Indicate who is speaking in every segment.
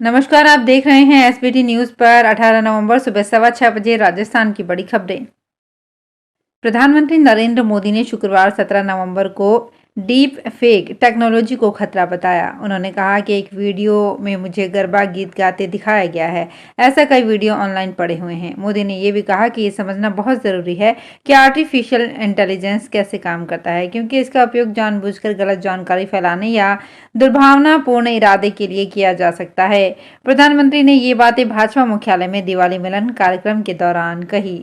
Speaker 1: नमस्कार, आप देख रहे हैं एसबीटी न्यूज पर 18 नवंबर सुबह 6:15 बजे राजस्थान की बड़ी खबरें। प्रधानमंत्री नरेंद्र मोदी ने शुक्रवार 17 नवंबर को डीप फेक टेक्नोलॉजी को खतरा बताया। उन्होंने कहा कि एक वीडियो में मुझे गरबा गीत गाते दिखाया गया है। ऐसा कई वीडियो ऑनलाइन पड़े हुए हैं। मोदी ने यह भी कहा कि ये समझना बहुत जरूरी है कि आर्टिफिशियल इंटेलिजेंस कैसे काम करता है, क्योंकि इसका उपयोग जानबूझकर गलत जानकारी फैलाने या दुर्भावनापूर्ण इरादे के लिए किया जा सकता है। प्रधानमंत्री ने ये बातें भाजपा मुख्यालय में दिवाली मिलन कार्यक्रम के दौरान कही।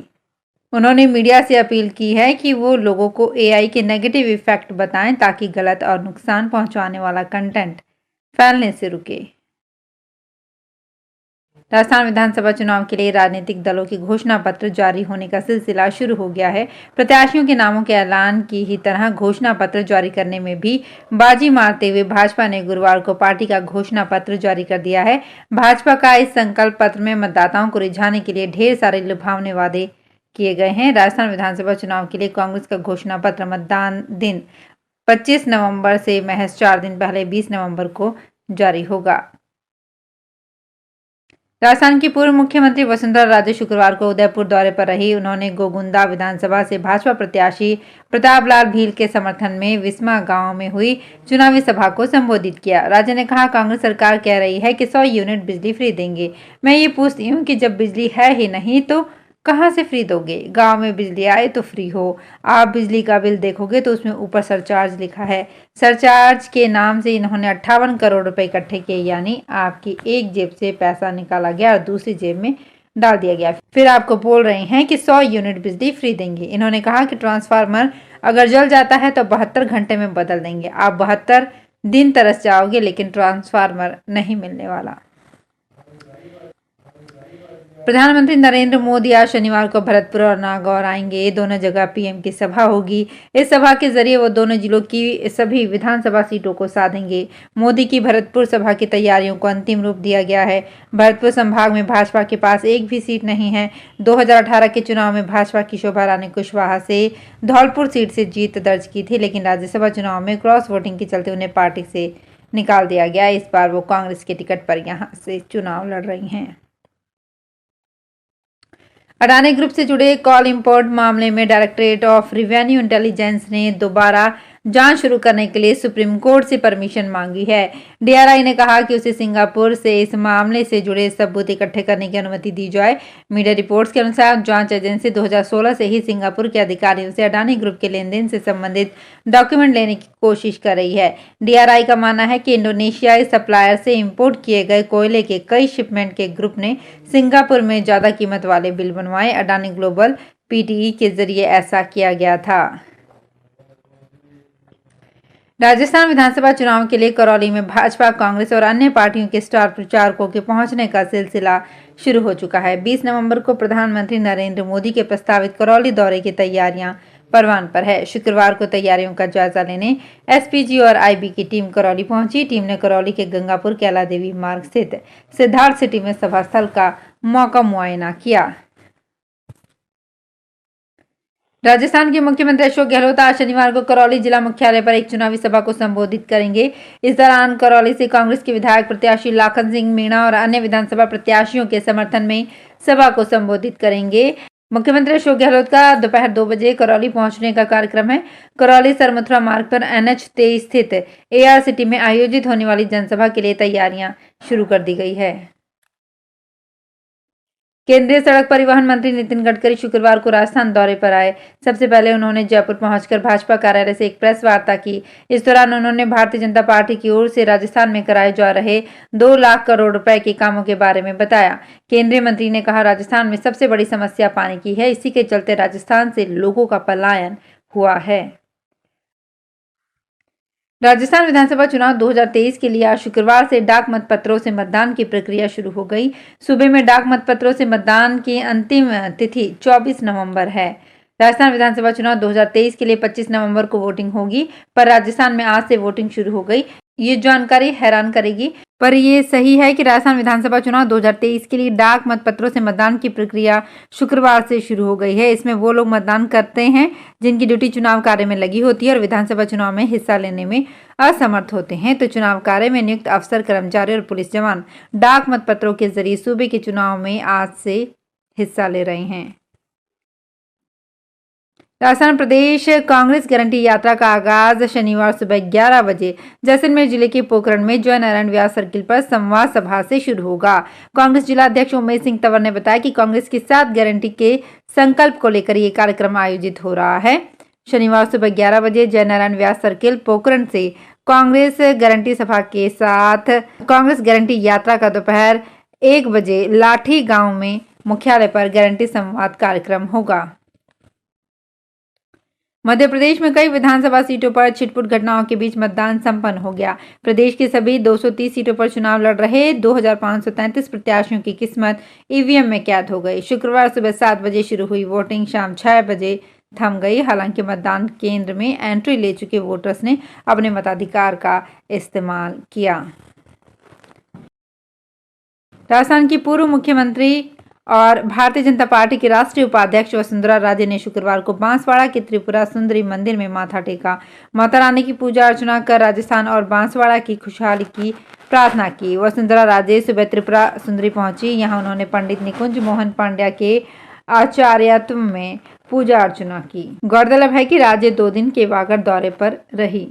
Speaker 1: उन्होंने मीडिया से अपील की है कि वो लोगों को एआई के नेगेटिव इफेक्ट बताएं ताकि गलत और नुकसान पहुंचाने वाला कंटेंट फैलने से रुके। राजस्थान विधानसभा चुनाव के लिए राजनीतिक दलों के घोषणा पत्र जारी होने का सिलसिला शुरू हो गया है। प्रत्याशियों के नामों के ऐलान की ही तरह घोषणा पत्र जारी करने में भी बाजी मारते हुए भाजपा ने गुरुवार को पार्टी का घोषणा पत्र जारी कर दिया है। भाजपा का इस संकल्प पत्र में मतदाताओं को रिझाने के लिए ढेर सारे लुभावने वादे किए गए हैं। राजस्थान विधानसभा चुनाव के लिए कांग्रेस का घोषणा पत्र मतदान दिन 25 नवंबर से महज 4 दिन पहले 20 नवंबर को जारी होगा। राजस्थान की पूर्व मुख्यमंत्री वसुंधरा राजे शुक्रवार को उदयपुर दौरे पर रही। उन्होंने गोगुंदा विधानसभा से भाजपा प्रत्याशी प्रताप लाल भील के समर्थन में विस्मा गांव में हुई चुनावी सभा को संबोधित किया। राजे ने कहा, कांग्रेस सरकार कह रही है कि 100 यूनिट बिजली फ्री देंगे। मैं ये पूछती हूँ कि जब बिजली है ही नहीं तो कहाँ से फ्री दोगे? गांव में बिजली आए तो फ्री हो। आप बिजली का बिल देखोगे तो उसमें ऊपर सरचार्ज लिखा है। सरचार्ज के नाम से इन्होंने 58 करोड़ रुपए इकट्ठे किए, यानी आपकी एक जेब से पैसा निकाला गया और दूसरी जेब में डाल दिया गया। फिर आपको बोल रहे हैं कि 100 यूनिट बिजली फ्री देंगे। इन्होंने कहा कि ट्रांसफार्मर अगर जल जाता है तो 72 घंटे में बदल देंगे। आप 72 दिन तरस जाओगे, लेकिन ट्रांसफार्मर नहीं मिलने वाला। प्रधानमंत्री नरेंद्र मोदी आज शनिवार को भरतपुर और नागौर आएंगे। दोनों जगह पीएम की सभा होगी। इस सभा के जरिए वो दोनों जिलों की सभी विधानसभा सीटों को साधेंगे। मोदी की भरतपुर सभा की तैयारियों को अंतिम रूप दिया गया है। भरतपुर संभाग में भाजपा के पास एक भी सीट नहीं है। 2018 के चुनाव में भाजपा की शोभा रानी कुशवाहा से धौलपुर सीट से जीत दर्ज की थी, लेकिन राज्यसभा चुनाव में क्रॉस वोटिंग के चलते उन्हें पार्टी से निकाल दिया गया। इस बार वो कांग्रेस के टिकट पर यहां से चुनाव लड़ रही हैं। अडानी ग्रुप से जुड़े कॉल इंपोर्ट मामले में डायरेक्टरेट ऑफ रेवेन्यू इंटेलिजेंस ने दोबारा जांच शुरू करने के लिए सुप्रीम कोर्ट से परमिशन मांगी है। डीआरआई ने कहा कि उसे सिंगापुर से इस मामले से जुड़े सबूत इकट्ठे करने की अनुमति दी जाए। मीडिया रिपोर्ट्स के अनुसार जांच एजेंसी 2016 से ही सिंगापुर के अधिकारियों से अडानी ग्रुप के लेन देन से संबंधित डॉक्यूमेंट लेने की कोशिश कर रही है। डीआरआई का मानना है कि इंडोनेशियाई सप्लायर से इंपोर्ट किए गए कोयले के कई शिपमेंट के ग्रुप ने सिंगापुर में ज्यादा कीमत वाले बिल बनवाए। अडानी ग्लोबल पीटीई के जरिए ऐसा किया गया था। राजस्थान विधानसभा चुनाव के लिए करौली में भाजपा, कांग्रेस और अन्य पार्टियों के स्टार प्रचारकों के पहुंचने का सिलसिला शुरू हो चुका है। 20 नवंबर को प्रधानमंत्री नरेंद्र मोदी के प्रस्तावित करौली दौरे की तैयारियां परवान पर है। शुक्रवार को तैयारियों का जायजा लेने एसपीजी और आईबी की टीम करौली पहुंची। टीम ने करौली के गंगापुर कैला देवी मार्ग स्थित सिद्धार्थ सिटी में सभा स्थल का मौका मुआयना किया। राजस्थान के मुख्यमंत्री अशोक गहलोत आज शनिवार को करौली जिला मुख्यालय पर एक चुनावी सभा को संबोधित करेंगे। इस दौरान करौली से कांग्रेस के विधायक प्रत्याशी लाखन सिंह मीणा और अन्य विधानसभा प्रत्याशियों के समर्थन में सभा को संबोधित करेंगे। मुख्यमंत्री अशोक गहलोत का दोपहर 2 बजे करौली पहुंचने का कार्यक्रम है। करौली सरमथुरा मार्ग पर NH 23 स्थित AR सिटी में आयोजित होने वाली जनसभा के लिए तैयारियां शुरू कर दी गई है। केंद्रीय सड़क परिवहन मंत्री नितिन गडकरी शुक्रवार को राजस्थान दौरे पर आए। सबसे पहले उन्होंने जयपुर पहुंचकर भाजपा कार्यालय से एक प्रेस वार्ता की। इस दौरान उन्होंने भारतीय जनता पार्टी की ओर से राजस्थान में कराए जा रहे 2 लाख करोड़ रुपए के कामों के बारे में बताया। केंद्रीय मंत्री ने कहा, राजस्थान में सबसे बड़ी समस्या पानी की है। इसी के चलते राजस्थान से लोगों का पलायन हुआ है। राजस्थान विधानसभा चुनाव 2023 के लिए आज शुक्रवार से डाक मतपत्रों से मतदान की प्रक्रिया शुरू हो गई। सूबे में डाक मतपत्रों से मतदान की अंतिम तिथि 24 नवंबर है। राजस्थान विधानसभा चुनाव 2023 के लिए 25 नवंबर को वोटिंग होगी, पर राजस्थान में आज से वोटिंग शुरू हो गई। ये जानकारी हैरान करेगी, पर ये सही है कि राजस्थान विधानसभा चुनाव 2023 के लिए डाक मतपत्रों से मतदान की प्रक्रिया शुक्रवार से शुरू हो गई है। इसमें वो लोग मतदान करते हैं जिनकी ड्यूटी चुनाव कार्य में लगी होती है और विधानसभा चुनाव में हिस्सा लेने में असमर्थ होते हैं। तो चुनाव कार्य में नियुक्त अफसर, कर्मचारी और पुलिस जवान डाक मतपत्रों के जरिए सूबे के चुनाव में आज से हिस्सा ले रहे हैं। राजस्थान प्रदेश कांग्रेस गारंटी यात्रा का आगाज शनिवार सुबह 11 बजे जैसलमेर जिले के पोखरण में जय नारायण व्यास सर्किल पर संवाद सभा से शुरू होगा। कांग्रेस जिला अध्यक्ष उमेश सिंह तंवर ने बताया कि कांग्रेस की 7 गारंटी के संकल्प को लेकर ये कार्यक्रम आयोजित हो रहा है। शनिवार सुबह 11 बजे जय नारायण व्यास सर्किल पोखरण से कांग्रेस गारंटी सभा के साथ कांग्रेस गारंटी यात्रा का दोपहर 1 बजे लाठी गांव में मुख्यालय पर गारंटी संवाद कार्यक्रम होगा। मध्य प्रदेश में कई विधानसभा सीटों पर छिटपुट घटनाओं के बीच मतदान संपन्न हो गया। प्रदेश की सभी 230 सीटों पर चुनाव लड़ रहे 2533 प्रत्याशियों की किस्मत ईवीएम में कैद हो गई। शुक्रवार सुबह 7 बजे शुरू हुई वोटिंग शाम 6 बजे थम गई। हालांकि मतदान केंद्र में एंट्री ले चुके वोटर्स ने अपने मताधिकार का इस्तेमाल किया। राजस्थान की पूर्व मुख्यमंत्री और भारतीय जनता पार्टी के राष्ट्रीय उपाध्यक्ष वसुंधरा राजे ने शुक्रवार को बांसवाड़ा के त्रिपुरा सुंदरी मंदिर में माथा टेका। माता रानी की पूजा अर्चना कर राजस्थान और बांसवाड़ा की खुशहाली की प्रार्थना की। वसुंधरा राजे सुबह त्रिपुरा सुंदरी पहुंची। यहां उन्होंने पंडित निकुंज मोहन पांड्या के आचार्यत्व में पूजा अर्चना की। गौरतलब है कि राजे 2 दिन के वागड़ दौरे पर रही।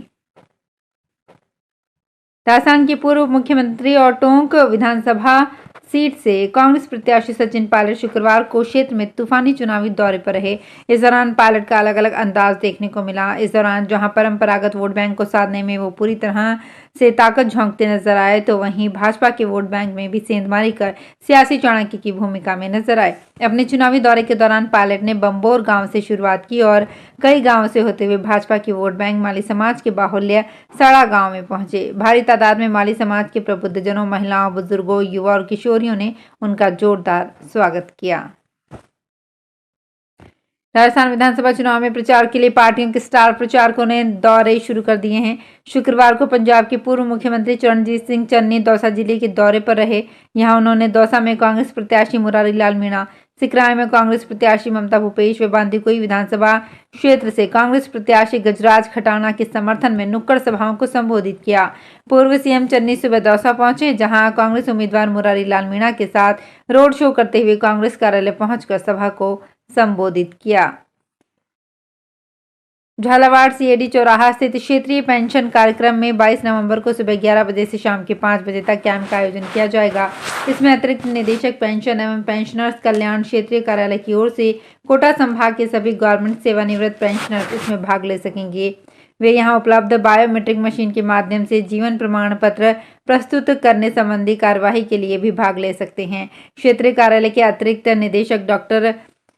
Speaker 1: राजस्थान के पूर्व मुख्यमंत्री और टोंक विधानसभा सीट से कांग्रेस प्रत्याशी सचिन पायलट शुक्रवार को क्षेत्र में तूफानी चुनावी दौरे पर रहे। इस दौरान पायलट का अलग अलग अंदाज देखने को मिला। इस दौरान जहां परंपरागत वोट बैंक को साधने में वो पूरी तरह से ताकत झोंकते नजर आए, तो वहीं भाजपा के वोट बैंक में भी सेंधमारी कर सियासी चाणक्य की भूमिका में नजर आए। अपने चुनावी दौरे के दौरान पायलट ने बम्बोर गांव से शुरुआत की और कई गांवों से होते हुए भाजपा की वोट बैंक माली समाज के बाहुल्य सड़ा गांव में पहुंचे। भारी तादाद में माली समाज के प्रबुद्धजनों, महिलाओं, बुजुर्गों, युवा और किशोरियों ने उनका जोरदार स्वागत किया। राजस्थान विधानसभा चुनाव में प्रचार के लिए पार्टियों के स्टार प्रचारकों ने दौरे शुरू कर दिए हैं। शुक्रवार को पंजाब के पूर्व मुख्यमंत्री चरणजीत सिंह चन्नी दौसा जिले के दौरे पर रहे। यहां उन्होंने दौसा में कांग्रेस प्रत्याशी मुरारी लाल मीणा, सिकराय में कांग्रेस प्रत्याशी ममता भूपेश व बांदीकुई विधानसभा क्षेत्र से कांग्रेस प्रत्याशी गजराज खटाना के समर्थन में नुक्कड़ सभाओं को संबोधित किया। पूर्व सीएम चन्नी सुबह दौसा पहुंचे, जहां कांग्रेस उम्मीदवार मुरारी लाल मीणा के साथ रोड शो करते हुए कांग्रेस कार्यालय पहुंचकर सभा को संबोधित किया। झालावाड़ सीएडी चौराहा स्थित क्षेत्रीय पेंशन कार्यक्रम में 22 नवंबर को सुबह 11 बजे से शाम के 5 बजे तक कैंप का आयोजन किया जाएगा। इसमें अतिरिक्त निदेशक पेंशन एवं पेंशनर्स कल्याण क्षेत्रीय कार्यालय की ओर से कोटा संभाग के सभी गवर्नमेंट सेवानिवृत्त पेंशनर्स इसमें भाग ले सकेंगे। वे यहां उपलब्ध बायोमेट्रिक मशीन के माध्यम से जीवन प्रमाण पत्र प्रस्तुत करने संबंधी कार्यवाही के लिए भी भाग ले सकते हैं। क्षेत्रीय कार्यालय के अतिरिक्त निदेशक डॉक्टर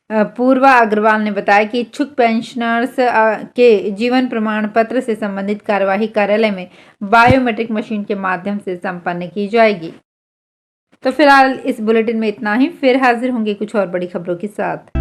Speaker 1: पूर्वा अग्रवाल ने बताया कि इच्छुक पेंशनर्स के जीवन प्रमाण पत्र से संबंधित कार्यवाही कार्यालय में बायोमेट्रिक मशीन के माध्यम से संपन्न की जाएगी। तो फिलहाल इस बुलेटिन में इतना ही। फिर हाजिर होंगे कुछ और बड़ी खबरों के साथ।